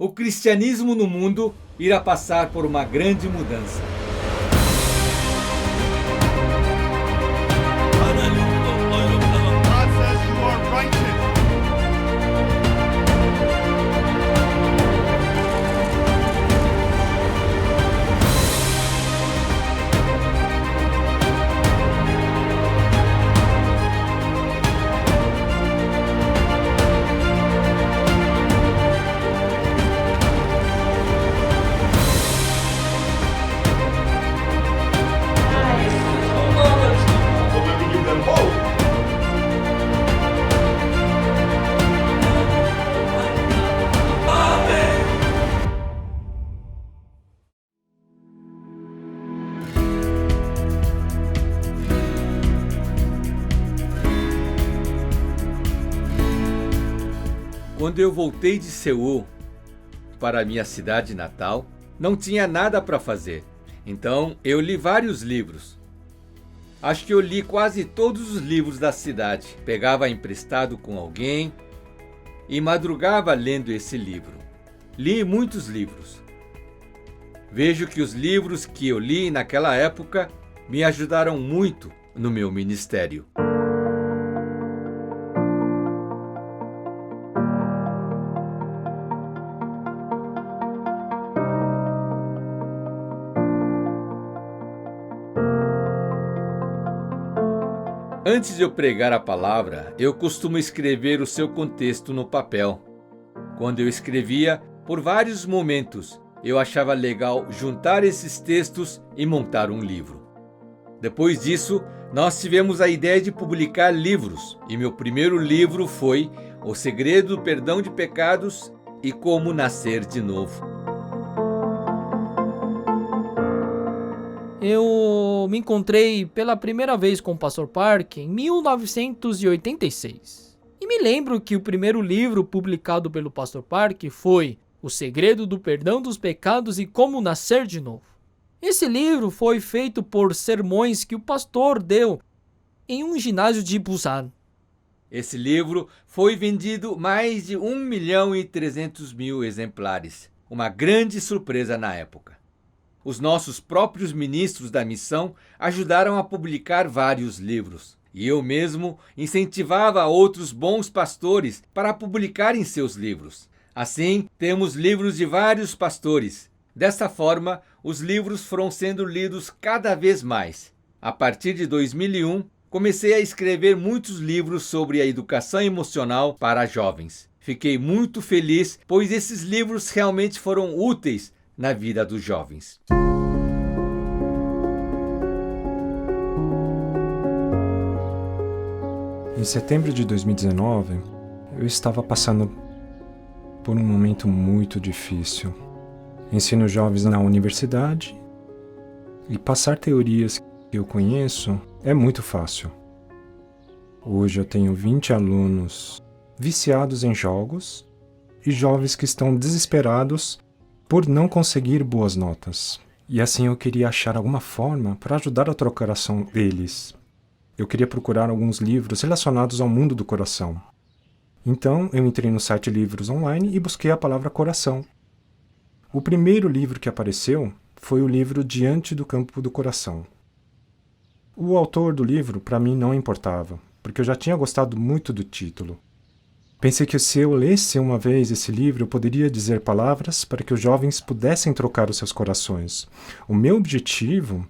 o cristianismo no mundo irá passar por uma grande mudança. Quando eu voltei de Seul para a minha cidade natal, não tinha nada para fazer. Então eu li vários livros. Acho que eu li quase todos os livros da cidade. Pegava emprestado com alguém e madrugava lendo esse livro. Li muitos livros. Vejo que os livros que eu li naquela época me ajudaram muito no meu ministério. Antes de eu pregar a palavra, eu costumo escrever o seu contexto no papel. Quando eu escrevia, por vários momentos, eu achava legal juntar esses textos e montar um livro. Depois disso, nós tivemos a ideia de publicar livros, e meu primeiro livro foi O Segredo do Perdão de Pecados e Como Nascer de Novo. Eu me encontrei pela primeira vez com o Pastor Park em 1986. E me lembro que o primeiro livro publicado pelo Pastor Park foi O Segredo do Perdão dos Pecados e Como Nascer de Novo. Esse livro foi feito por sermões que o pastor deu em um ginásio de Busan. Esse livro foi vendido mais de 1.300.000 exemplares. Uma grande surpresa na época. Os nossos próprios ministros da missão ajudaram a publicar vários livros. E eu mesmo incentivava outros bons pastores para publicarem seus livros. Assim, temos livros de vários pastores. Desta forma, os livros foram sendo lidos cada vez mais. A partir de 2001, comecei a escrever muitos livros sobre a educação emocional para jovens. Fiquei muito feliz, pois esses livros realmente foram úteis na vida dos jovens. Em setembro de 2019, eu estava passando por um momento muito difícil. Ensino jovens na universidade e passar teorias que eu conheço é muito fácil. Hoje eu tenho 20 alunos viciados em jogos e jovens que estão desesperados por não conseguir boas notas. E assim eu queria achar alguma forma para ajudar a trocar o coração deles. Eu queria procurar alguns livros relacionados ao mundo do coração. Então eu entrei no site Livros Online e busquei a palavra coração. O primeiro livro que apareceu foi o livro Diante do Campo do Coração. O autor do livro para mim não importava, porque eu já tinha gostado muito do título. Pensei que se eu lesse uma vez esse livro, eu poderia dizer palavras para que os jovens pudessem trocar os seus corações. O meu objetivo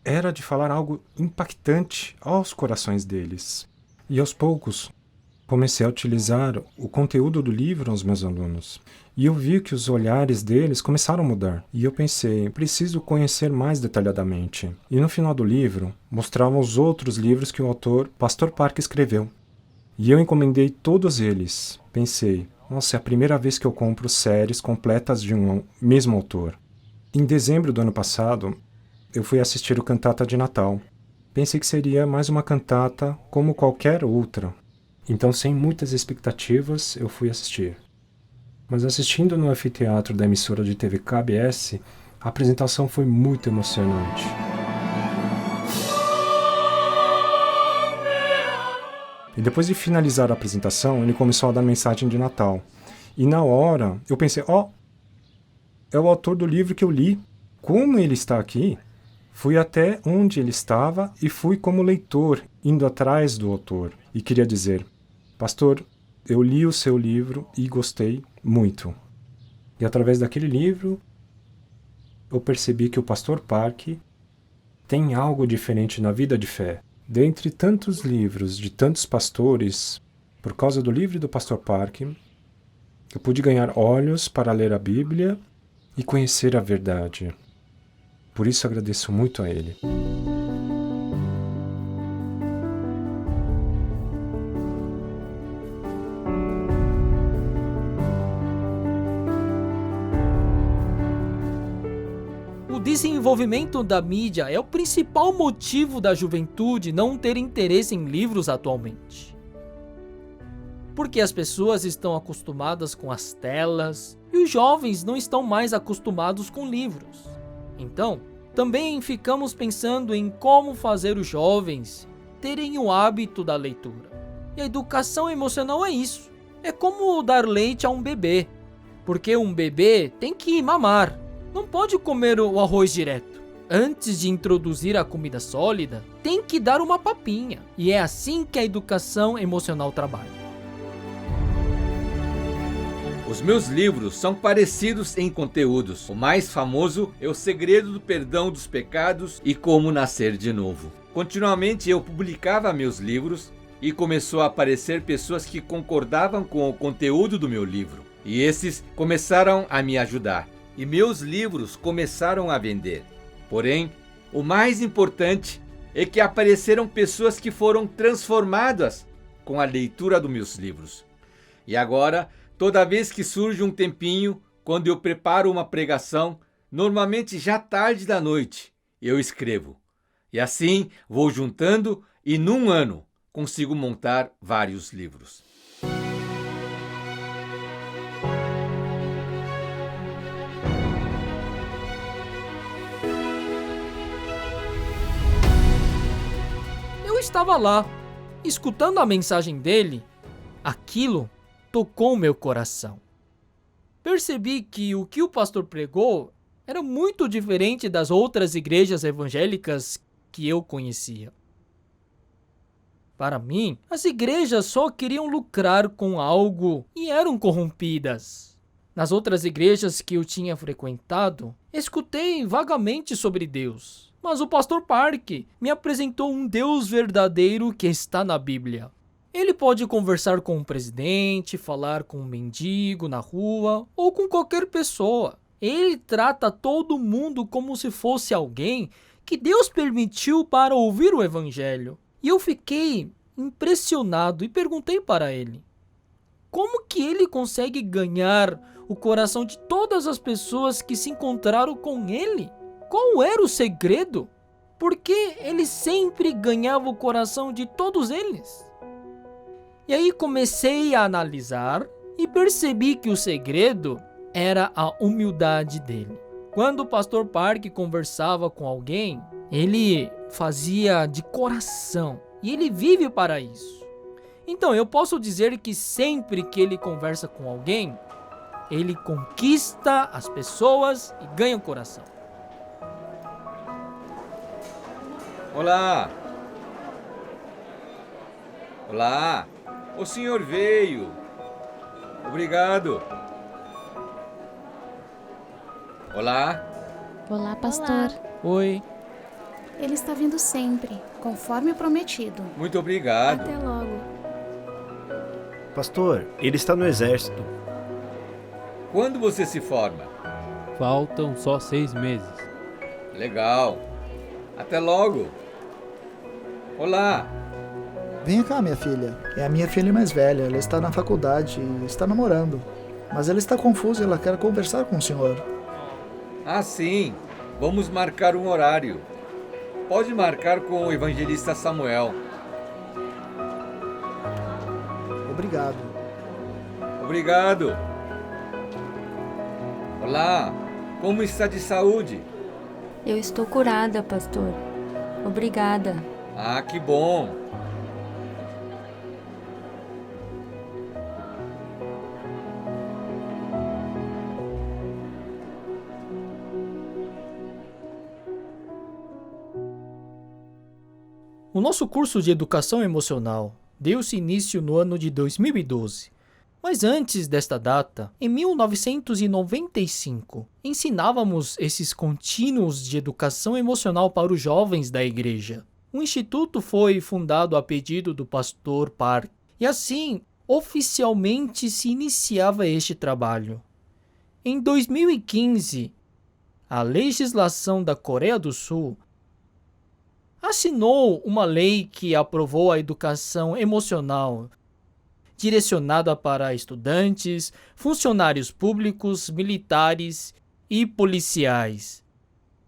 era de falar algo impactante aos corações deles. E aos poucos, comecei a utilizar o conteúdo do livro aos meus alunos. E eu vi que os olhares deles começaram a mudar. E eu pensei, preciso conhecer mais detalhadamente. E no final do livro, mostravam os outros livros que o autor, Pastor Park, escreveu. E eu encomendei todos eles. Pensei, nossa, é a primeira vez que eu compro séries completas de um mesmo autor. Em dezembro do ano passado, eu fui assistir o Cantata de Natal. Pensei que seria mais uma cantata como qualquer outra. Então, sem muitas expectativas, eu fui assistir. Mas assistindo no anfiteatro da emissora de TV KBS, a apresentação foi muito emocionante. E depois de finalizar a apresentação, ele começou a dar mensagem de Natal. E na hora, eu pensei, é o autor do livro que eu li. Como ele está aqui? Fui até onde ele estava e fui como leitor, indo atrás do autor. E queria dizer, pastor, eu li o seu livro e gostei muito. E através daquele livro, eu percebi que o pastor Park tem algo diferente na vida de fé. Dentre tantos livros de tantos pastores, por causa do livro do pastor Park, eu pude ganhar olhos para ler a Bíblia e conhecer a verdade. Por isso agradeço muito a ele. O desenvolvimento da mídia é o principal motivo da juventude não ter interesse em livros atualmente. Porque as pessoas estão acostumadas com as telas e os jovens não estão mais acostumados com livros. Então, também ficamos pensando em como fazer os jovens terem o hábito da leitura. E a educação emocional é isso. É como dar leite a um bebê. Porque um bebê tem que mamar. Não pode comer o arroz direto. Antes de introduzir a comida sólida, tem que dar uma papinha. E é assim que a educação emocional trabalha. Os meus livros são parecidos em conteúdos. O mais famoso é O Segredo do Perdão dos Pecados e Como Nascer de Novo. Continuamente eu publicava meus livros e começou a aparecer pessoas que concordavam com o conteúdo do meu livro. E esses começaram a me ajudar. E meus livros começaram a vender. Porém, o mais importante é que apareceram pessoas que foram transformadas com a leitura dos meus livros. E agora, toda vez que surge um tempinho, quando eu preparo uma pregação, normalmente já tarde da noite, eu escrevo. E assim vou juntando e num ano consigo montar vários livros. Eu estava lá, escutando a mensagem dele. Aquilo tocou meu coração. Percebi que o que o pastor pregou era muito diferente das outras igrejas evangélicas que eu conhecia. Para mim, as igrejas só queriam lucrar com algo e eram corrompidas. Nas outras igrejas que eu tinha frequentado, escutei vagamente sobre Deus. Mas o pastor Park me apresentou um Deus verdadeiro que está na Bíblia. Ele pode conversar com um presidente, falar com um mendigo na rua ou com qualquer pessoa. Ele trata todo mundo como se fosse alguém que Deus permitiu para ouvir o evangelho. E eu fiquei impressionado e perguntei para ele: como que ele consegue ganhar o coração de todas as pessoas que se encontraram com ele? Qual era o segredo? Porque ele sempre ganhava o coração de todos eles. E aí comecei a analisar e percebi que o segredo era a humildade dele. Quando o pastor Park conversava com alguém, ele fazia de coração e ele vive para isso. Então eu posso dizer que sempre que ele conversa com alguém, ele conquista as pessoas e ganha o coração. Olá! Olá! O senhor veio! Obrigado! Olá! Olá, pastor. Oi. Ele está vindo sempre, conforme prometido. Muito obrigado! Até logo. Pastor, ele está no exército. Quando você se forma? Faltam só 6 meses. Legal! Até logo! Olá! Venha cá, minha filha. É a minha filha mais velha. Ela está na faculdade e está namorando. Mas ela está confusa e ela quer conversar com o senhor. Ah, sim! Vamos marcar um horário. Pode marcar com o evangelista Samuel. Obrigado. Obrigado! Olá! Como está de saúde? Eu estou curada, pastor. Obrigada. Ah, que bom! O nosso curso de Educação Emocional deu-se início no ano de 2012. Mas antes desta data, em 1995, ensinávamos esses contínuos de educação emocional para os jovens da igreja. O instituto foi fundado a pedido do pastor Park, e assim, oficialmente se iniciava este trabalho. Em 2015, a legislação da Coreia do Sul assinou uma lei que aprovou a educação emocional direcionada para estudantes, funcionários públicos, militares e policiais.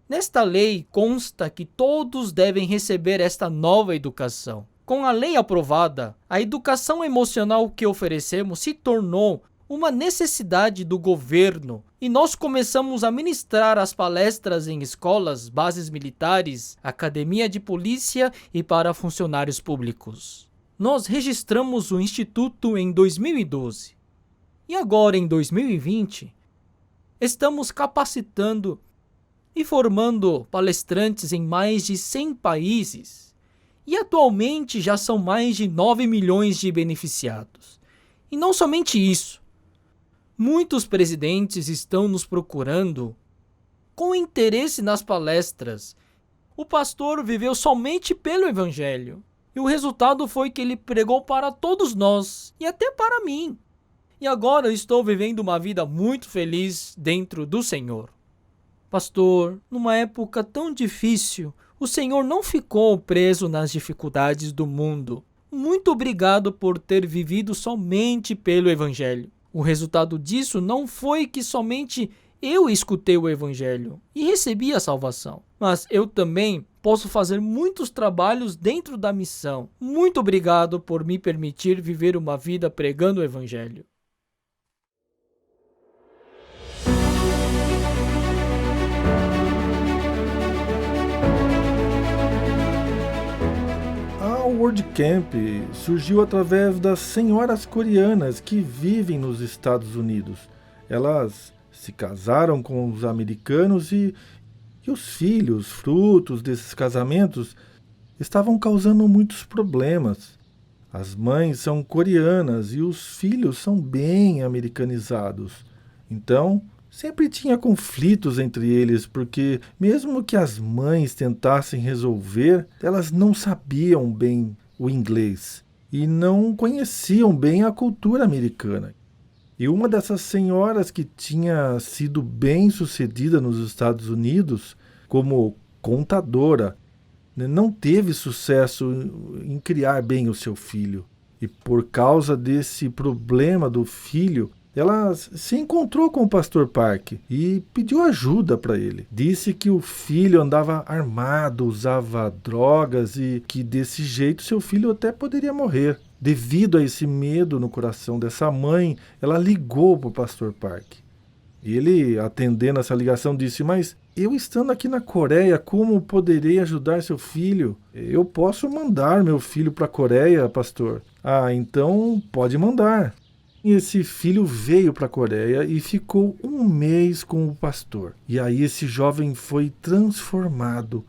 Nesta lei consta que todos devem receber esta nova educação. Com a lei aprovada, a educação emocional que oferecemos se tornou uma necessidade do governo e nós começamos a ministrar as palestras em escolas, bases militares, academia de polícia e para funcionários públicos. Nós registramos o Instituto em 2012 e agora em 2020 estamos capacitando e formando palestrantes em mais de 100 países e atualmente já são mais de 9 milhões de beneficiados. E não somente isso, muitos presidentes estão nos procurando com interesse nas palestras. O pastor viveu somente pelo Evangelho. E o resultado foi que ele pregou para todos nós e até para mim. E agora eu estou vivendo uma vida muito feliz dentro do Senhor. Pastor, numa época tão difícil, o Senhor não ficou preso nas dificuldades do mundo. Muito obrigado por ter vivido somente pelo Evangelho. O resultado disso não foi que somente eu escutei o Evangelho e recebi a salvação, mas eu também posso fazer muitos trabalhos dentro da missão. Muito obrigado por me permitir viver uma vida pregando o Evangelho. A World Camp surgiu através das senhoras coreanas que vivem nos Estados Unidos. Elas se casaram com os americanos e os filhos, frutos desses casamentos, estavam causando muitos problemas. As mães são coreanas e os filhos são bem americanizados. Então, sempre tinha conflitos entre eles, porque mesmo que as mães tentassem resolver, elas não sabiam bem o inglês e não conheciam bem a cultura americana. E uma dessas senhoras que tinha sido bem-sucedida nos Estados Unidos como contadora, não teve sucesso em criar bem o seu filho. E por causa desse problema do filho, ela se encontrou com o pastor Park e pediu ajuda para ele. Disse que o filho andava armado, usava drogas e que desse jeito seu filho até poderia morrer. Devido a esse medo no coração dessa mãe, ela ligou para o pastor Park. Ele, atendendo essa ligação, disse: mas eu estando aqui na Coreia, como poderei ajudar seu filho? Eu posso mandar meu filho para a Coreia, pastor. Ah, então pode mandar. E esse filho veio para a Coreia e ficou 1 mês com o pastor. E aí esse jovem foi transformado.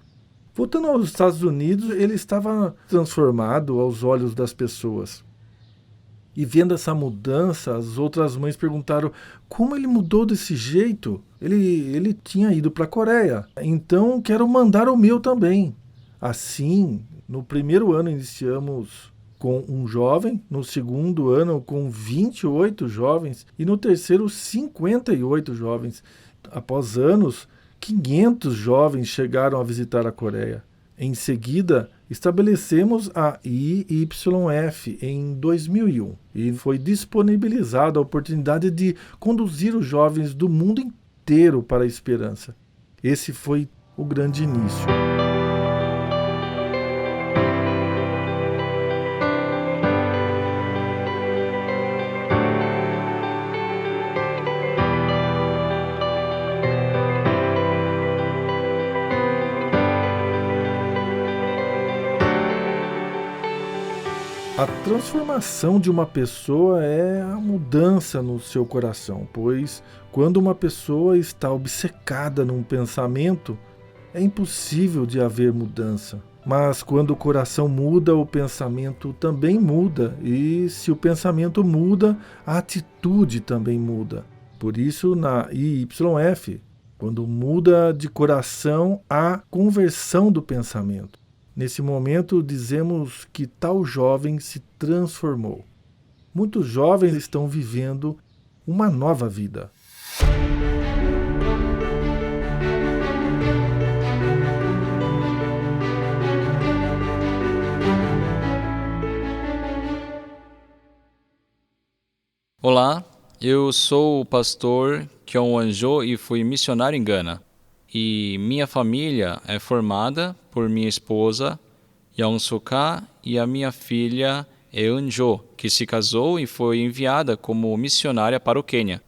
Voltando aos Estados Unidos, ele estava transformado aos olhos das pessoas. E vendo essa mudança, as outras mães perguntaram como ele mudou desse jeito. Ele tinha ido para a Coreia, então quero mandar o meu também. Assim, no primeiro ano iniciamos com um jovem, no segundo ano com 28 jovens e no terceiro 58 jovens. Após anos, 500 jovens chegaram a visitar a Coreia. Em seguida, estabelecemos a IYF em 2001 e foi disponibilizada a oportunidade de conduzir os jovens do mundo inteiro para a esperança. Esse foi o grande início. A transformação de uma pessoa é a mudança no seu coração, pois quando uma pessoa está obcecada num pensamento, é impossível de haver mudança. Mas quando o coração muda, o pensamento também muda. E se o pensamento muda, a atitude também muda. Por isso, na IYF, quando muda de coração, há conversão do pensamento. Nesse momento, dizemos que tal jovem se transformou. Muitos jovens estão vivendo uma nova vida. Olá, eu sou o pastor Kyung Won-jo e fui missionário em Gana. E minha família é formada por minha esposa, Young-suka, e a minha filha, Eun-jo, que se casou e foi enviada como missionária para o Quênia.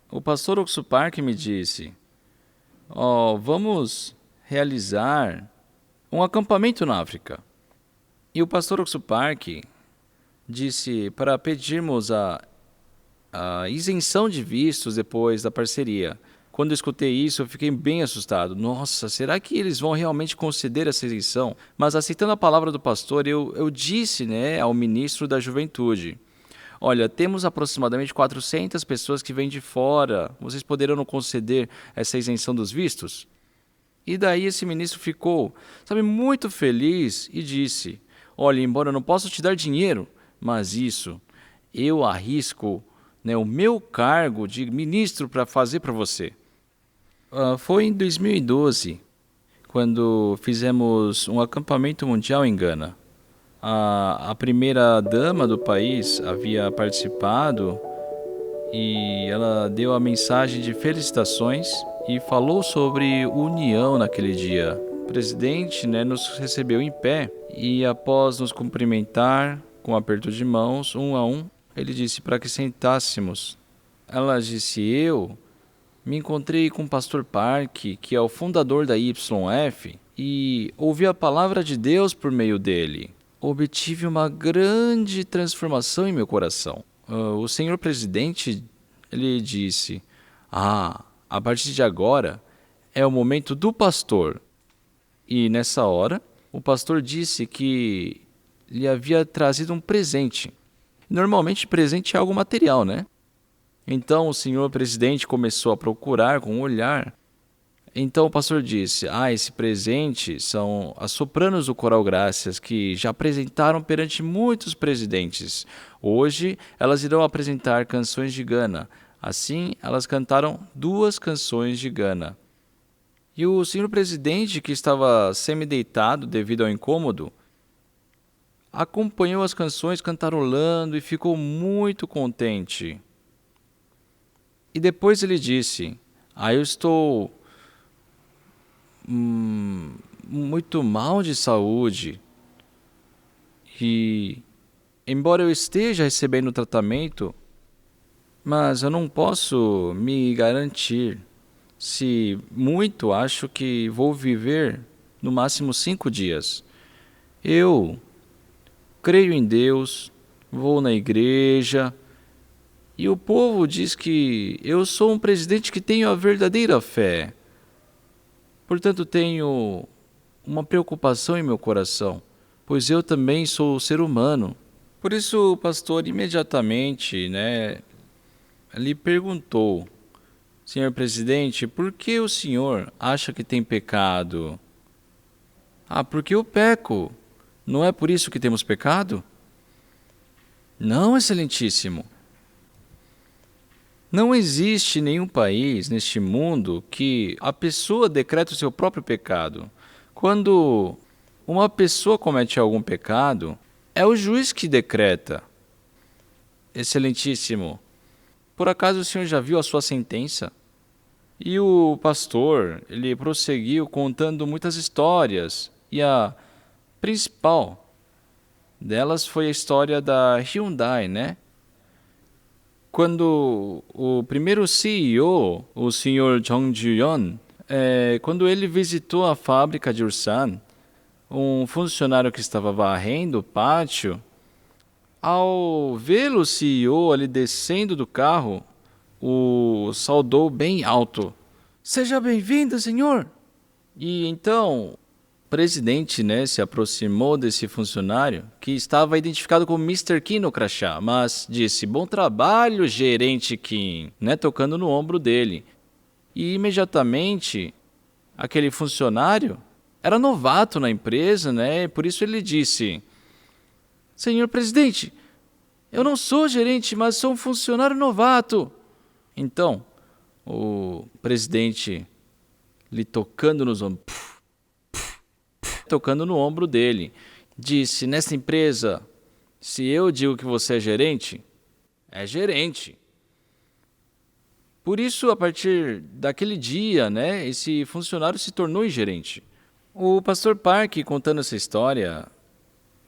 O pastor Oksu Park me disse, vamos realizar um acampamento na África. E o pastor Oksu Park disse para pedirmos a isenção de vistos depois da parceria. Quando eu escutei isso, eu fiquei bem assustado. Nossa, será que eles vão realmente conceder essa isenção? Mas aceitando a palavra do pastor, eu disse, ao ministro da Juventude, olha, temos aproximadamente 400 pessoas que vêm de fora. Vocês poderão conceder essa isenção dos vistos? E daí esse ministro ficou, muito feliz e disse, olha, embora eu não possa te dar dinheiro, mas isso, eu arrisco o meu cargo de ministro para fazer para você. Foi em 2012, quando fizemos um acampamento mundial em Gana. A primeira dama do país havia participado e ela deu a mensagem de felicitações e falou sobre união naquele dia. O presidente nos recebeu em pé e após nos cumprimentar com um aperto de mãos, um a um, ele disse para que sentássemos. Ela disse, eu me encontrei com o pastor Park, que é o fundador da YF, e ouvi a palavra de Deus por meio dele. Obtive uma grande transformação em meu coração. O senhor presidente, ele disse, a partir de agora é o momento do pastor. E nessa hora, o pastor disse que lhe havia trazido um presente. Normalmente presente é algo material, Então o senhor presidente começou a procurar com um olhar. Então o pastor disse, esse presente são as sopranos do Coral Graças que já apresentaram perante muitos presidentes. Hoje elas irão apresentar canções de Gana. Assim elas cantaram 2 canções de Gana. E o senhor presidente, que estava semi-deitado devido ao incômodo, acompanhou as canções cantarolando e ficou muito contente. E depois ele disse, eu estou muito mal de saúde e, embora eu esteja recebendo tratamento, mas eu não posso me garantir. Se muito, acho que vou viver no máximo 5 dias. Eu creio em Deus, vou na igreja, e o povo diz que eu sou um presidente que tenho a verdadeira fé. Portanto, tenho uma preocupação em meu coração, pois eu também sou ser humano. Por isso, o pastor imediatamente, lhe perguntou, senhor presidente, por que o senhor acha que tem pecado? Porque eu peco. Não é por isso que temos pecado? Não, excelentíssimo. Não existe nenhum país neste mundo que a pessoa decreta o seu próprio pecado. Quando uma pessoa comete algum pecado, é o juiz que decreta. Excelentíssimo, por acaso o senhor já viu a sua sentença? E o pastor, ele prosseguiu contando muitas histórias, e a principal delas foi a história da Hyundai, Quando o primeiro CEO, o senhor Jung Ju-yeon, quando ele visitou a fábrica de Ulsan, um funcionário que estava varrendo o pátio, ao vê-lo, o CEO ali descendo do carro, o saudou bem alto. Seja bem-vindo, senhor! E então presidente, se aproximou desse funcionário que estava identificado como Mr. Kim no crachá, mas disse: "Bom trabalho, gerente Kim", tocando no ombro dele. E imediatamente aquele funcionário era novato na empresa, por isso ele disse: "Senhor presidente, eu não sou gerente, mas sou um funcionário novato." Então, o presidente lhe tocando no ombro dele, disse: "Nessa empresa, se eu digo que você é gerente, é gerente." Por isso, a partir daquele dia, esse funcionário se tornou gerente. O pastor Park, contando essa história,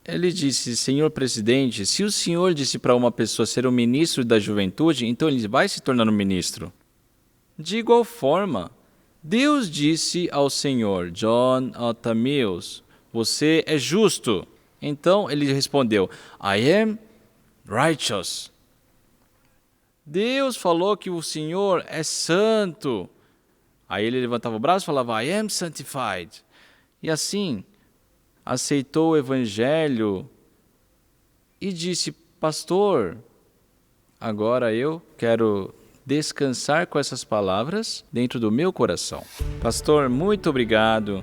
ele disse: "Senhor presidente, se o senhor disse para uma pessoa ser um ministro da juventude, então ele vai se tornar um ministro." De igual forma, Deus disse ao senhor John Otta Mills: "Você é justo." Então ele respondeu: "I am righteous." Deus falou que o Senhor é santo. Aí ele levantava o braço e falava: "I am sanctified." E assim, aceitou o evangelho e disse: "Pastor, agora eu quero descansar com essas palavras dentro do meu coração." Pastor, muito obrigado.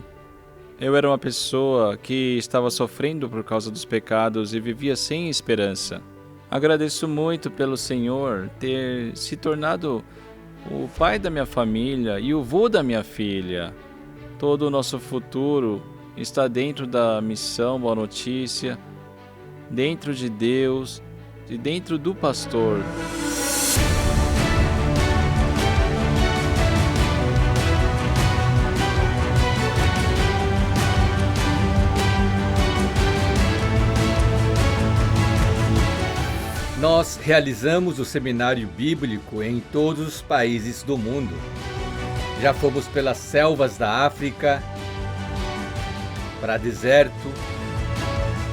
Eu era uma pessoa que estava sofrendo por causa dos pecados e vivia sem esperança. Agradeço muito pelo Senhor ter se tornado o pai da minha família e o vô da minha filha. Todo o nosso futuro está dentro da missão Boa Notícia, dentro de Deus e dentro do pastor. Nós realizamos o seminário bíblico em todos os países do mundo. Já fomos pelas selvas da África, para deserto,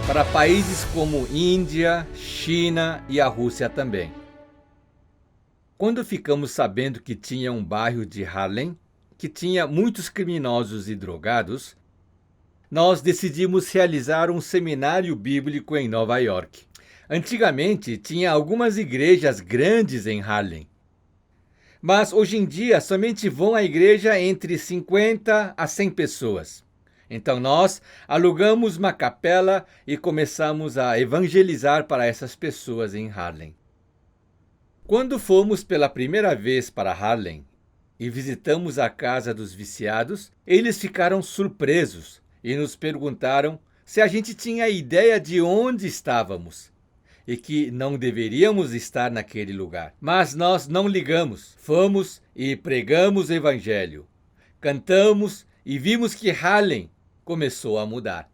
para países como Índia, China e a Rússia também. Quando ficamos sabendo que tinha um bairro de Harlem que tinha muitos criminosos e drogados, nós decidimos realizar um seminário bíblico em Nova York. Antigamente, tinha algumas igrejas grandes em Harlem, mas hoje em dia somente vão à igreja entre 50 a 100 pessoas. Então nós alugamos uma capela e começamos a evangelizar para essas pessoas em Harlem. Quando fomos pela primeira vez para Harlem e visitamos a casa dos viciados, eles ficaram surpresos e nos perguntaram se a gente tinha ideia de onde estávamos e que não deveríamos estar naquele lugar. Mas nós não ligamos. Fomos e pregamos o evangelho. Cantamos e vimos que Harlem começou a mudar.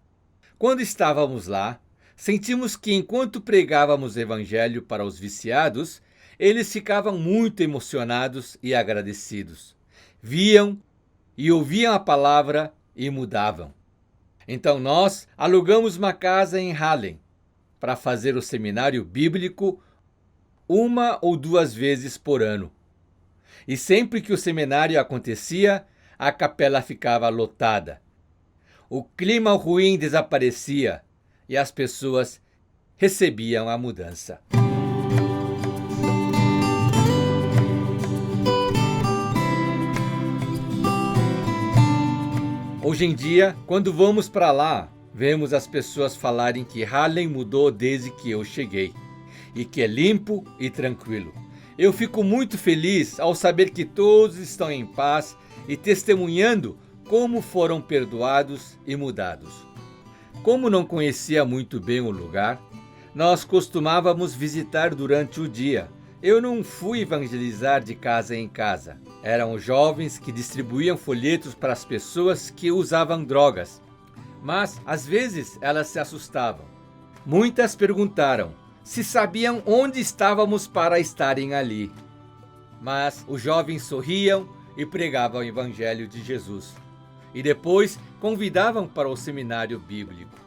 Quando estávamos lá, sentimos que enquanto pregávamos o evangelho para os viciados, eles ficavam muito emocionados e agradecidos. Viam e ouviam a palavra e mudavam. Então nós alugamos uma casa em Harlem para fazer o seminário bíblico 1 ou 2 vezes por ano. E sempre que o seminário acontecia, a capela ficava lotada. O clima ruim desaparecia e as pessoas recebiam a mudança. Hoje em dia, quando vamos para lá, vemos as pessoas falarem que Harlem mudou desde que eu cheguei e que é limpo e tranquilo. Eu fico muito feliz ao saber que todos estão em paz e testemunhando como foram perdoados e mudados. Como não conhecia muito bem o lugar, nós costumávamos visitar durante o dia. Eu não fui evangelizar de casa em casa. Eram jovens que distribuíam folhetos para as pessoas que usavam drogas. Mas, às vezes, elas se assustavam. Muitas perguntaram se sabiam onde estávamos para estarem ali. Mas os jovens sorriam e pregavam o Evangelho de Jesus. E depois convidavam para o seminário bíblico.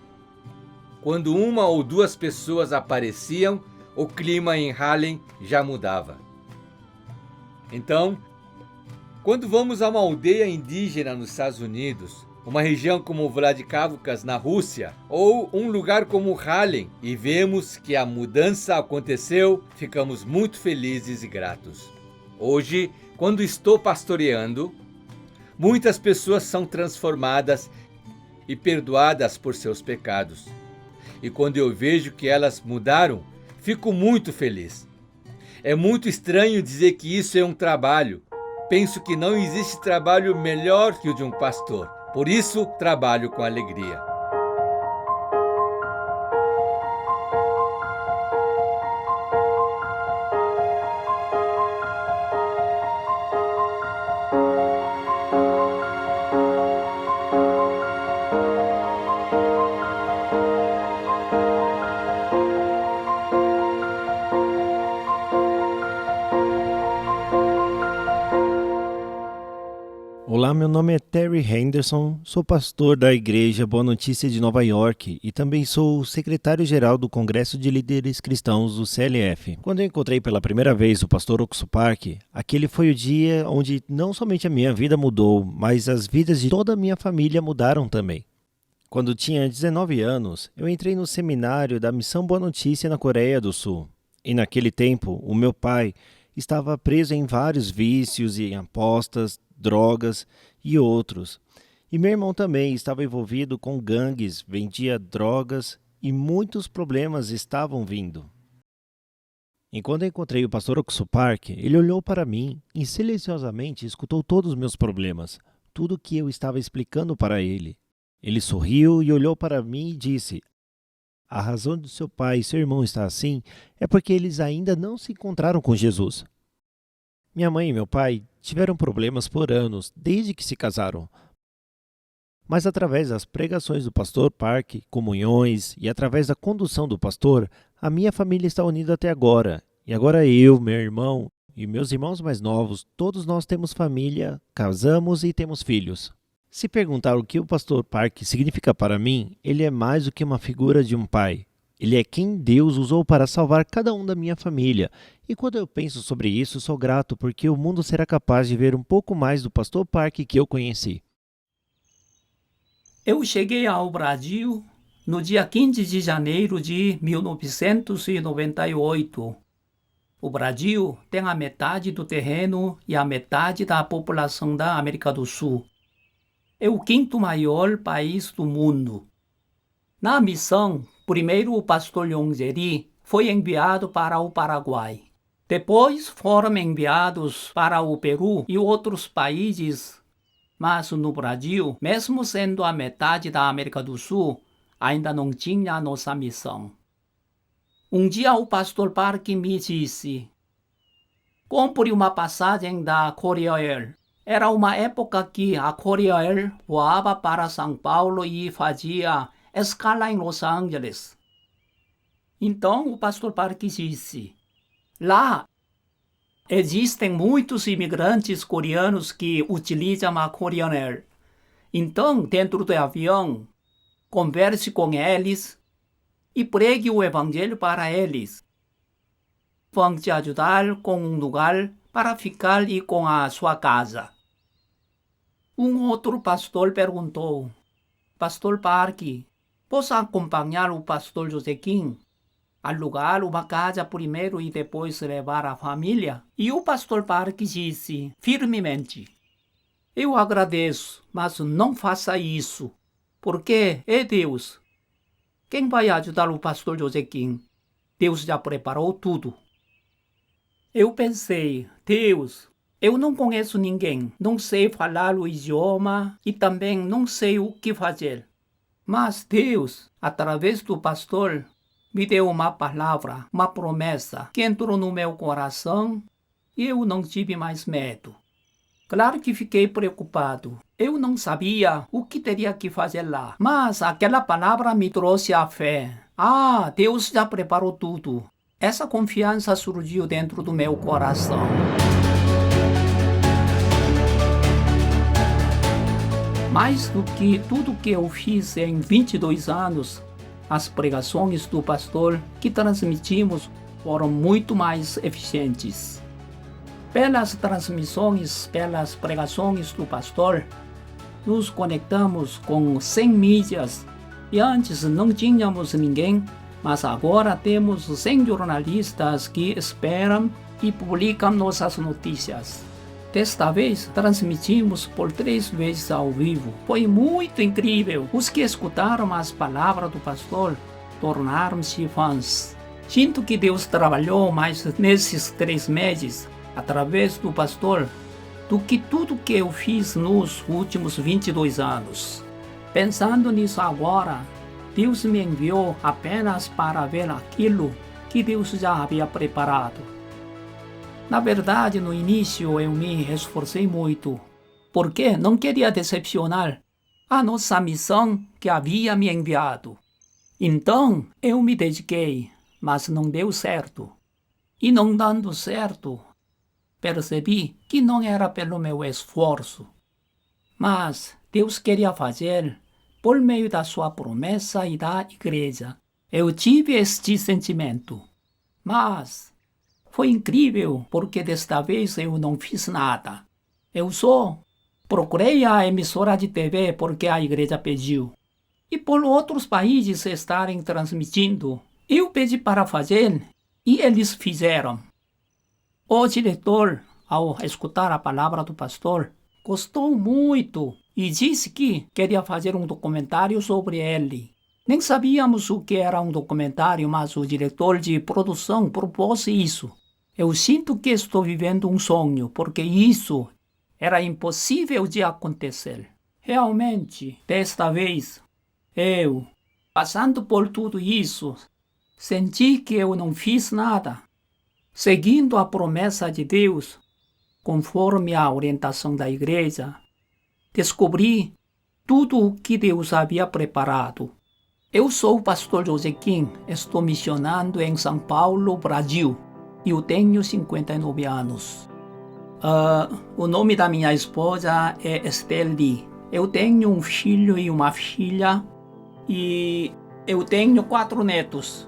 Quando 1 ou 2 pessoas apareciam, o clima em Harlem já mudava. Então, quando vamos a uma aldeia indígena nos Estados Unidos, uma região como Vladikavkaz na Rússia ou um lugar como Hallen e vemos que a mudança aconteceu, ficamos muito felizes e gratos. Hoje, quando estou pastoreando, muitas pessoas são transformadas e perdoadas por seus pecados. E quando eu vejo que elas mudaram, fico muito feliz. É muito estranho dizer que isso é um trabalho. Penso que não existe trabalho melhor que o de um pastor. Por isso, trabalho com alegria. Olá, meu nome é Terry Henderson, sou pastor da Igreja Boa Notícia de Nova York e também sou secretário-geral do Congresso de Líderes Cristãos, do CLF. Quando eu encontrei pela primeira vez o pastor Oksupark, aquele foi o dia onde não somente a minha vida mudou, mas as vidas de toda a minha família mudaram também. Quando tinha 19 anos, eu entrei no seminário da Missão Boa Notícia na Coreia do Sul. E naquele tempo, o meu pai estava preso em vários vícios e em apostas, drogas e outros. E meu irmão também estava envolvido com gangues, vendia drogas e muitos problemas estavam vindo. Enquanto eu encontrei o pastor Oksupark, ele olhou para mim e silenciosamente escutou todos os meus problemas, tudo que eu estava explicando para ele. Ele sorriu e olhou para mim e disse: "A razão de seu pai e seu irmão estar assim é porque eles ainda não se encontraram com Jesus. Minha mãe e meu pai tiveram problemas por anos, desde que se casaram. Mas através das pregações do pastor Park, comunhões e através da condução do pastor, a minha família está unida até agora. E agora eu, meu irmão e meus irmãos mais novos, todos nós temos família, casamos e temos filhos." Se perguntar o que o pastor Park significa para mim, ele é mais do que uma figura de um pai. Ele é quem Deus usou para salvar cada um da minha família. E quando eu penso sobre isso, sou grato porque o mundo será capaz de ver um pouco mais do pastor Park que eu conheci. Eu cheguei ao Brasil no dia 15 de janeiro de 1998. O Brasil tem a metade do terreno e a metade da população da América do Sul. É o quinto maior país do mundo. Na missão, primeiro o pastor Yongzeri foi enviado para o Paraguai. Depois foram enviados para o Peru e outros países. Mas no Brasil, mesmo sendo a metade da América do Sul, ainda não tinha a nossa missão. Um dia o pastor Park me disse: "Compre uma passagem da Korea Air." Era uma época que a Korea Air voava para São Paulo e fazia escala em Los Angeles. Então o pastor Park disse: "Lá existem muitos imigrantes coreanos que utilizam a Korean Air. Então, dentro do avião, converse com eles e pregue o evangelho para eles. Vão te ajudar com um lugar para ficar e com a sua casa." Um outro pastor perguntou: "Pastor Park, posso acompanhar o pastor José Kim? Alugar uma casa primeiro e depois levar a família?" E o pastor Park disse firmemente: "Eu agradeço, mas não faça isso, porque é Deus. Quem vai ajudar o pastor José Kim? Deus já preparou tudo." Eu pensei: Deus, eu não conheço ninguém, não sei falar o idioma e também não sei o que fazer. Mas Deus, através do pastor, me deu uma palavra, uma promessa que entrou no meu coração e eu não tive mais medo. Claro que fiquei preocupado. Eu não sabia o que teria que fazer lá, mas aquela palavra me trouxe a fé. Deus já preparou tudo. Essa confiança surgiu dentro do meu coração. Mais do que tudo que eu fiz em 22 anos, as pregações do pastor que transmitimos foram muito mais eficientes. Pelas transmissões, pelas pregações do pastor, nos conectamos com 100 mídias e antes não tínhamos ninguém, mas agora temos 100 jornalistas que esperam e publicam nossas notícias. Desta vez, transmitimos por 3 vezes ao vivo. Foi muito incrível. Os que escutaram as palavras do pastor tornaram-se fãs. Sinto que Deus trabalhou mais nesses 3 meses, através do pastor, do que tudo que eu fiz nos últimos 22 anos. Pensando nisso agora, Deus me enviou apenas para ver aquilo que Deus já havia preparado. Na verdade, no início eu me esforcei muito, porque não queria decepcionar a nossa missão que havia me enviado. Então, eu me dediquei, mas não deu certo. E não dando certo, percebi que não era pelo meu esforço, mas Deus queria fazer por meio da sua promessa e da igreja. Eu tive este sentimento, mas foi incrível porque desta vez eu não fiz nada. Eu só procurei a emissora de TV porque a igreja pediu. E por outros países estarem transmitindo, eu pedi para fazer e eles fizeram. O diretor, ao escutar a palavra do pastor, gostou muito e disse que queria fazer um documentário sobre ele. Nem sabíamos o que era um documentário, mas o diretor de produção propôs isso. Eu sinto que estou vivendo um sonho, porque isso era impossível de acontecer. Realmente, desta vez, eu, passando por tudo isso, senti que eu não fiz nada. Seguindo a promessa de Deus, conforme a orientação da igreja, descobri tudo o que Deus havia preparado. Eu sou o pastor Josequim, estou missionando em São Paulo, Brasil. Eu tenho 59 anos. O nome da minha esposa é Esteli. Eu tenho um filho e uma filha e eu tenho 4 netos.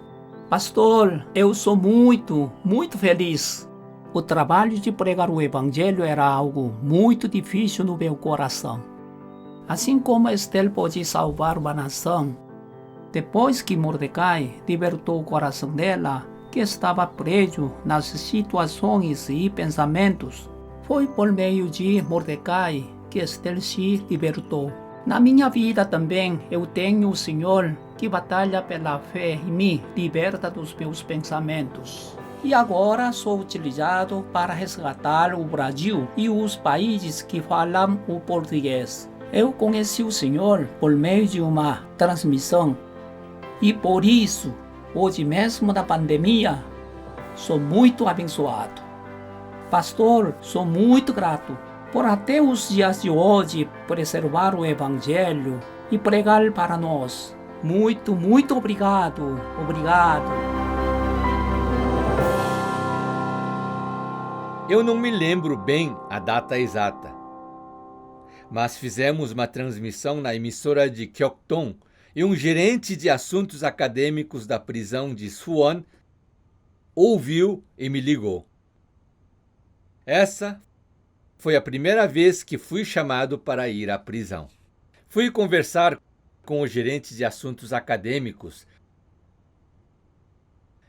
Pastor, eu sou muito feliz. O trabalho de pregar o evangelho era algo muito difícil no meu coração. Assim como Esther pôde salvar uma nação, depois que Mordecai libertou o coração dela, que estava preso nas situações e pensamentos, foi por meio de Mordecai que Esther se libertou. Na minha vida também eu tenho o Senhor que batalha pela fé e me liberta dos meus pensamentos. E agora sou utilizado para resgatar o Brasil e os países que falam o português. Eu conheci o Senhor por meio de uma transmissão e por isso, hoje mesmo da pandemia, sou muito abençoado. Pastor, sou muito grato por até os dias de hoje preservar o Evangelho e pregar para nós. Muito obrigado. Obrigado. Eu não me lembro bem a data exata, mas fizemos uma transmissão na emissora de Kyokton e um gerente de assuntos acadêmicos da prisão de Suwon ouviu e me ligou. Essa foi a primeira vez que fui chamado para ir à prisão. Fui conversar com o gerente de assuntos acadêmicos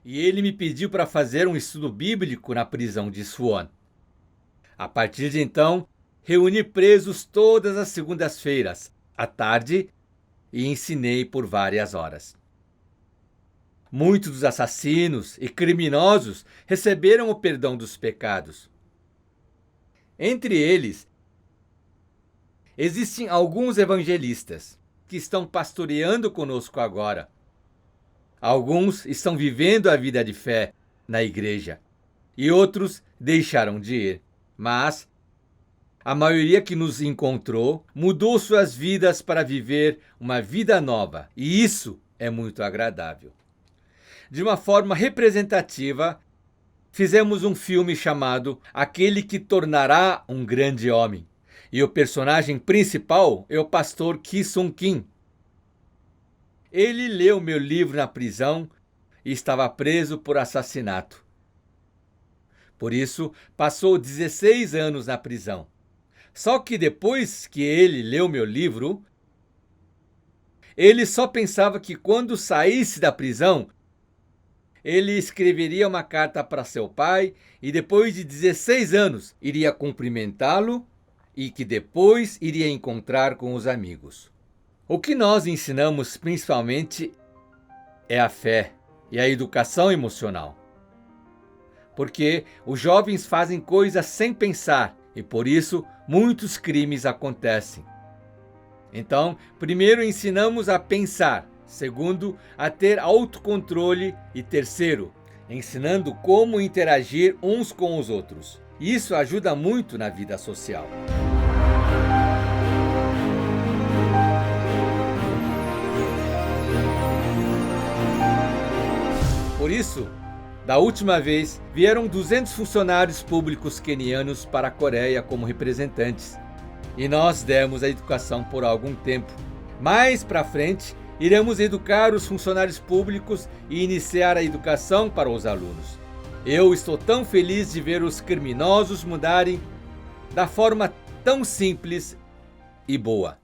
e ele me pediu para fazer um estudo bíblico na prisão de Suwon. A partir de então, reuni presos todas as segundas-feiras, à tarde, e ensinei por várias horas. Muitos dos assassinos e criminosos receberam o perdão dos pecados. Entre eles, existem alguns evangelistas que estão pastoreando conosco agora. Alguns estão vivendo a vida de fé na igreja e outros deixaram de ir. Mas a maioria que nos encontrou mudou suas vidas para viver uma vida nova, e isso é muito agradável. De uma forma representativa, fizemos um filme chamado Aquele que Tornará um Grande Homem, e o personagem principal é o pastor Ki Sung-kim. Ele leu meu livro na prisão e estava preso por assassinato. Por isso, passou 16 anos na prisão. Só que depois que ele leu meu livro, ele só pensava que quando saísse da prisão, ele escreveria uma carta para seu pai e depois de 16 anos iria cumprimentá-lo e que depois iria encontrar com os amigos. O que nós ensinamos principalmente é a fé e a educação emocional. Porque os jovens fazem coisas sem pensar e por isso muitos crimes acontecem. Então, primeiro ensinamos a pensar, segundo, a ter autocontrole e terceiro, ensinando como interagir uns com os outros. Isso ajuda muito na vida social. Por isso, da última vez, vieram 200 funcionários públicos quenianos para a Coreia como representantes. E nós demos a educação por algum tempo. Mais para frente, iremos educar os funcionários públicos e iniciar a educação para os alunos. Eu estou tão feliz de ver os criminosos mudarem da forma tão simples e boa.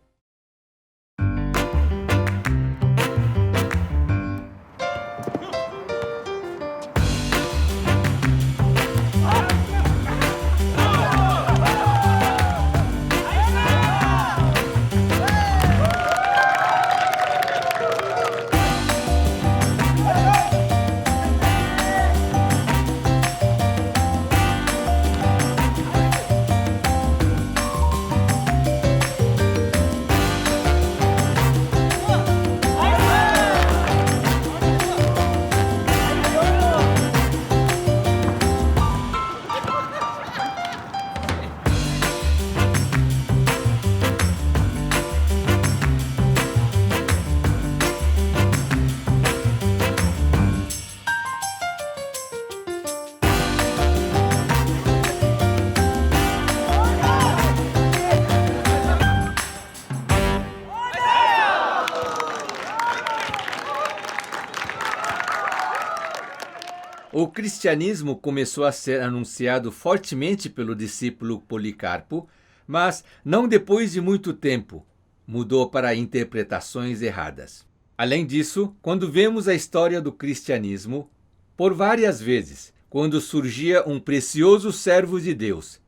O cristianismo começou a ser anunciado fortemente pelo discípulo Policarpo, mas não depois de muito tempo. Mudou para interpretações erradas. Além disso, quando vemos a história do cristianismo, por várias vezes, quando surgia um precioso servo de Deus,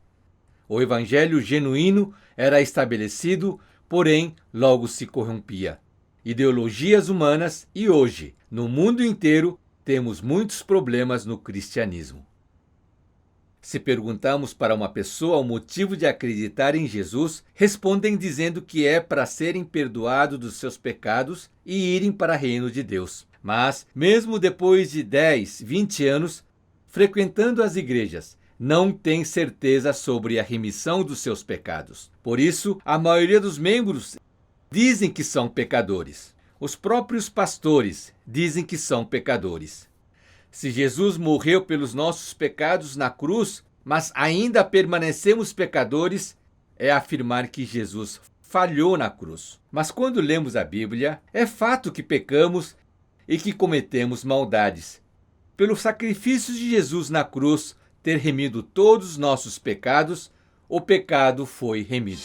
o evangelho genuíno era estabelecido, porém logo se corrompia. Ideologias humanas e hoje, no mundo inteiro, temos muitos problemas no cristianismo. Se perguntamos para uma pessoa o motivo de acreditar em Jesus, respondem dizendo que é para serem perdoados dos seus pecados e irem para o reino de Deus. Mas, mesmo depois de 10, 20 anos, frequentando as igrejas, não tem certeza sobre a remissão dos seus pecados. Por isso, a maioria dos membros dizem que são pecadores. Os próprios pastores dizem que são pecadores. Se Jesus morreu pelos nossos pecados na cruz, mas ainda permanecemos pecadores, é afirmar que Jesus falhou na cruz. Mas quando lemos a Bíblia, é fato que pecamos e que cometemos maldades. Pelo sacrifício de Jesus na cruz ter remido todos os nossos pecados, o pecado foi remido.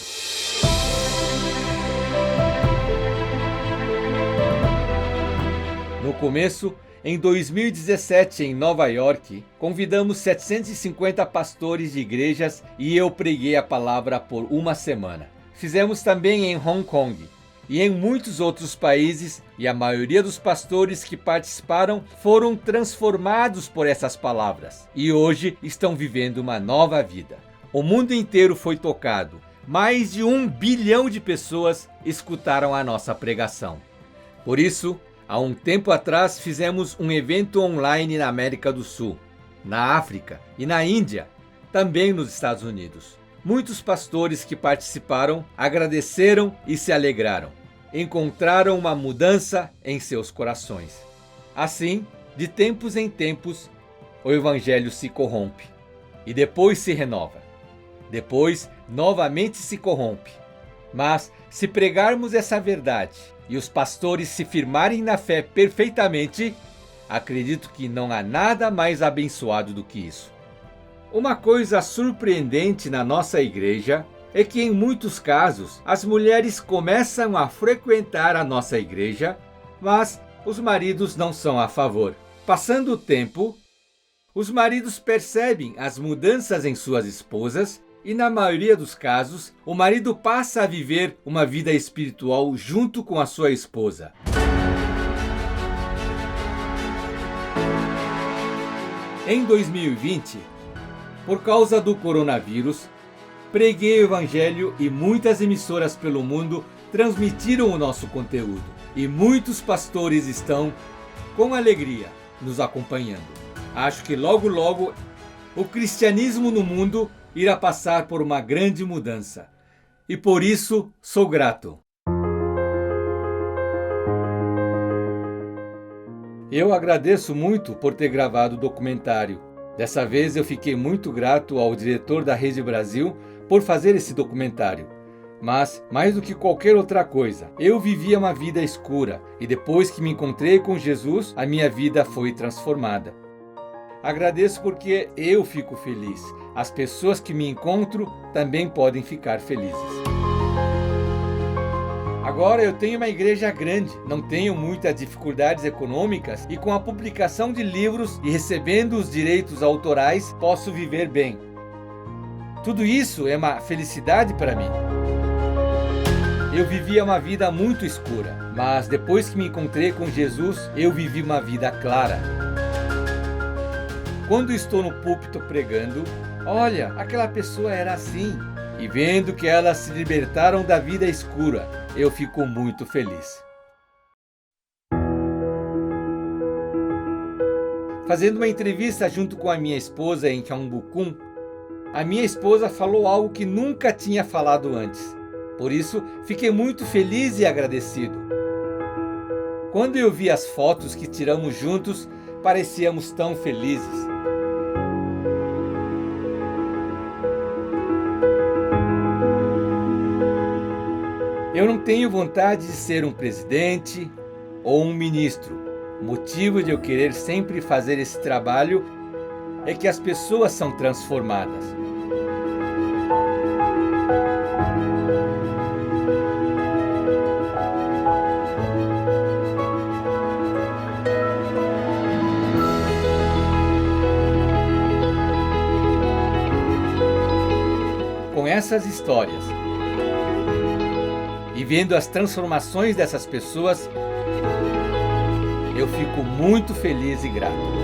No começo, em 2017, em Nova York, convidamos 750 pastores de igrejas e eu preguei a palavra por uma semana. Fizemos também em Hong Kong e em muitos outros países, e a maioria dos pastores que participaram foram transformados por essas palavras e hoje estão vivendo uma nova vida. O mundo inteiro foi tocado. Mais de 1 bilhão de pessoas escutaram a nossa pregação. Por isso, há um tempo atrás fizemos um evento online na América do Sul, na África e na Índia, também nos Estados Unidos. Muitos pastores que participaram agradeceram e se alegraram. Encontraram uma mudança em seus corações. Assim, de tempos em tempos, o evangelho se corrompe e depois se renova. Depois, novamente se corrompe. Mas, se pregarmos essa verdade e os pastores se firmarem na fé perfeitamente, acredito que não há nada mais abençoado do que isso. Uma coisa surpreendente na nossa igreja é que em muitos casos as mulheres começam a frequentar a nossa igreja, mas os maridos não são a favor. Passando o tempo, os maridos percebem as mudanças em suas esposas e, na maioria dos casos, o marido passa a viver uma vida espiritual junto com a sua esposa. Em 2020, por causa do coronavírus, preguei o Evangelho e muitas emissoras pelo mundo transmitiram o nosso conteúdo. E muitos pastores estão, com alegria, nos acompanhando. Acho que logo logo o cristianismo no mundo irá passar por uma grande mudança. E por isso sou grato. Eu agradeço muito por ter gravado o documentário. Dessa vez eu fiquei muito grato ao diretor da Rede Brasil por fazer esse documentário. Mas, mais do que qualquer outra coisa, eu vivia uma vida escura e depois que me encontrei com Jesus, a minha vida foi transformada. Agradeço porque eu fico feliz. As pessoas que me encontro também podem ficar felizes. Agora eu tenho uma igreja grande, não tenho muitas dificuldades econômicas e com a publicação de livros e recebendo os direitos autorais, posso viver bem. Tudo isso é uma felicidade para mim. Eu vivia uma vida muito escura, mas depois que me encontrei com Jesus, eu vivi uma vida clara. Quando estou no púlpito pregando, olha, aquela pessoa era assim. E vendo que elas se libertaram da vida escura, eu fico muito feliz. Fazendo uma entrevista junto com a minha esposa em Gyeongbukgung, a minha esposa falou algo que nunca tinha falado antes. Por isso, fiquei muito feliz e agradecido. Quando eu vi as fotos que tiramos juntos, parecíamos tão felizes. Eu não tenho vontade de ser um presidente ou um ministro. O motivo de eu querer sempre fazer esse trabalho é que as pessoas são transformadas. Com essas histórias e vendo as transformações dessas pessoas, eu fico muito feliz e grato.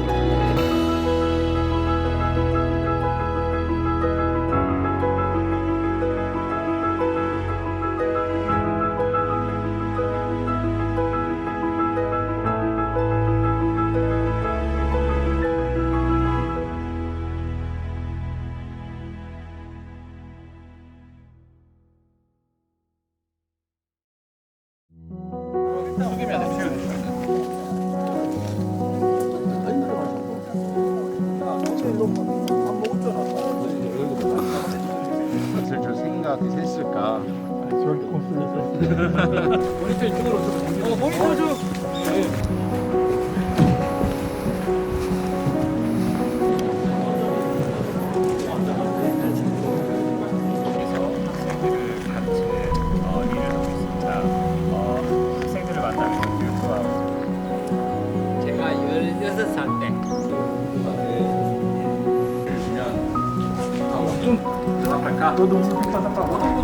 Todo mundo tem que passar pra outra.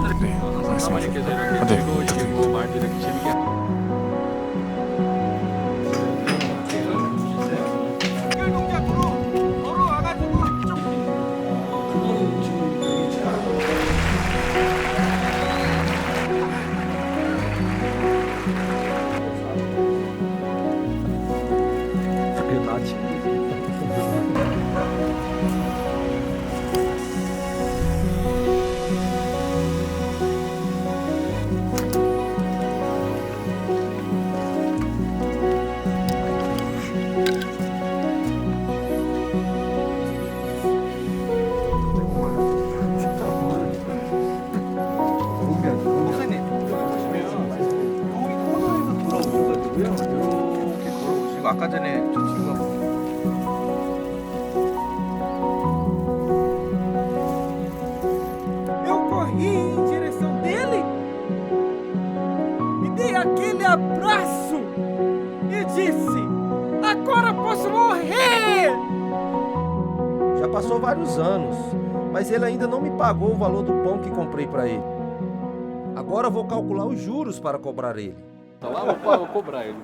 abraço e disse: agora posso morrer! Já passou vários anos, mas ele ainda não me pagou o valor do pão que comprei para ele. Agora vou calcular os juros para cobrar ele. Tá lá, vou cobrar ele.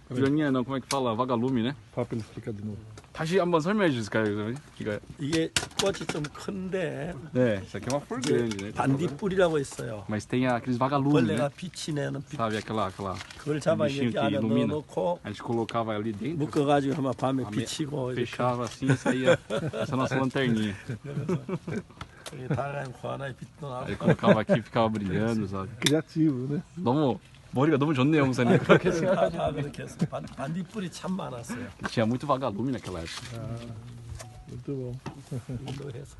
Joaninha não, como é que fala? Vagalume, né? Fala pra ele explicar de novo. 다시 한번 설명해 주실까요? 이거. 이게 꽃이 좀 큰데 네, isso aqui é uma flor grande, né? 반딧불이라고 있어요. Mas tem aqueles vagalumes, né? 벌레가 빛이 내는 빛. Sabe aquela 그걸 잡아 bichinho 여기 que 안에 ilumina? 넣어놓고 A gente colocava ali dentro. 묶어가지고 하면 밤에 비치고 fechava assim e saía essa nossa lanterninha. Aí colocava aqui e ficava brilhando, sabe? Criativo, né? 머리가 너무 좋네요, 목사님. 그렇게 다 그렇게 해서 반딧불이 참 많았어요. tinha muito vagalume naquela época. Muito bom. 운동해서.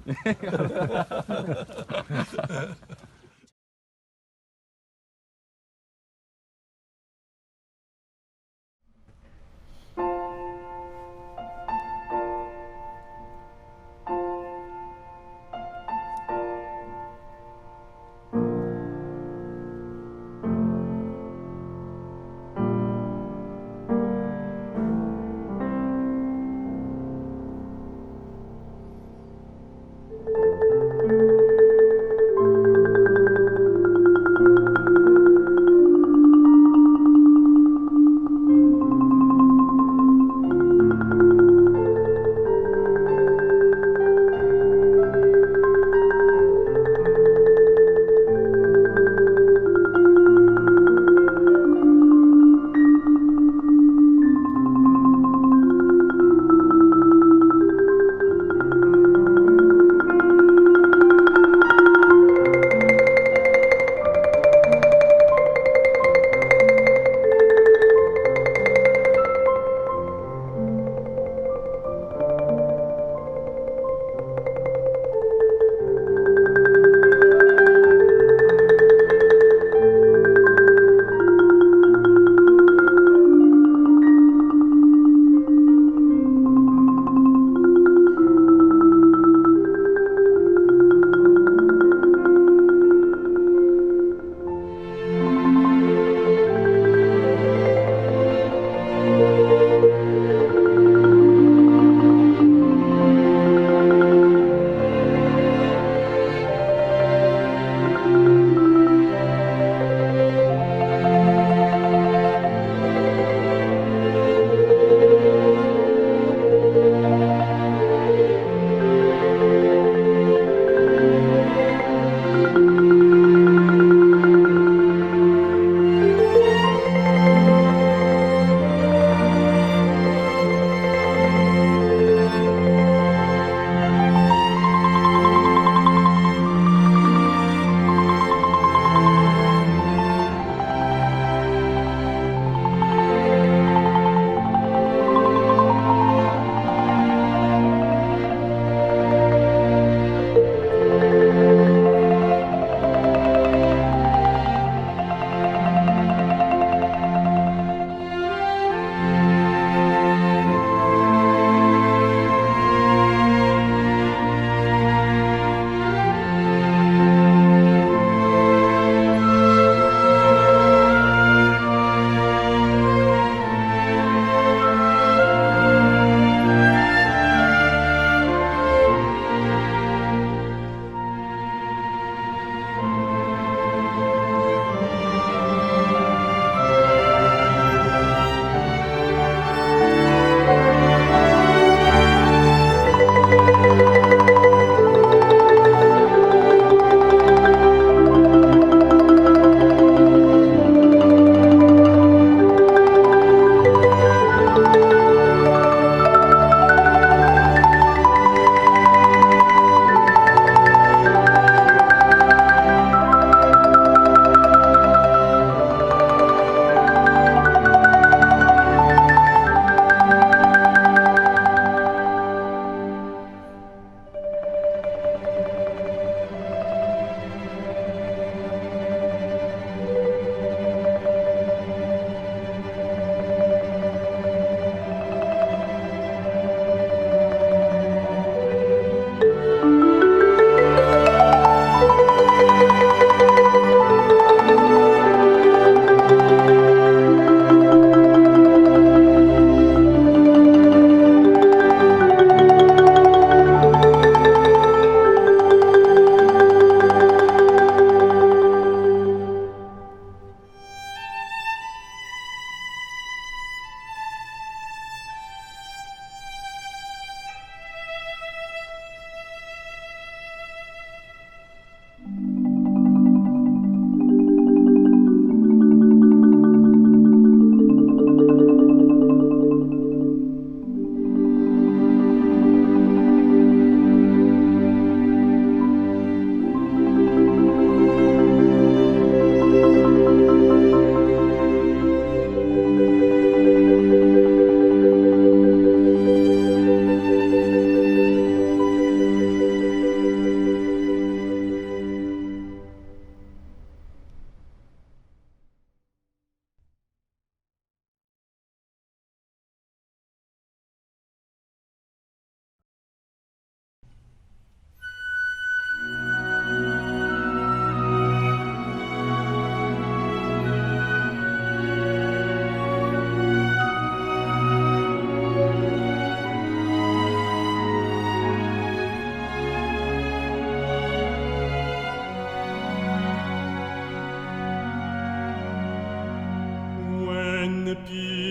빛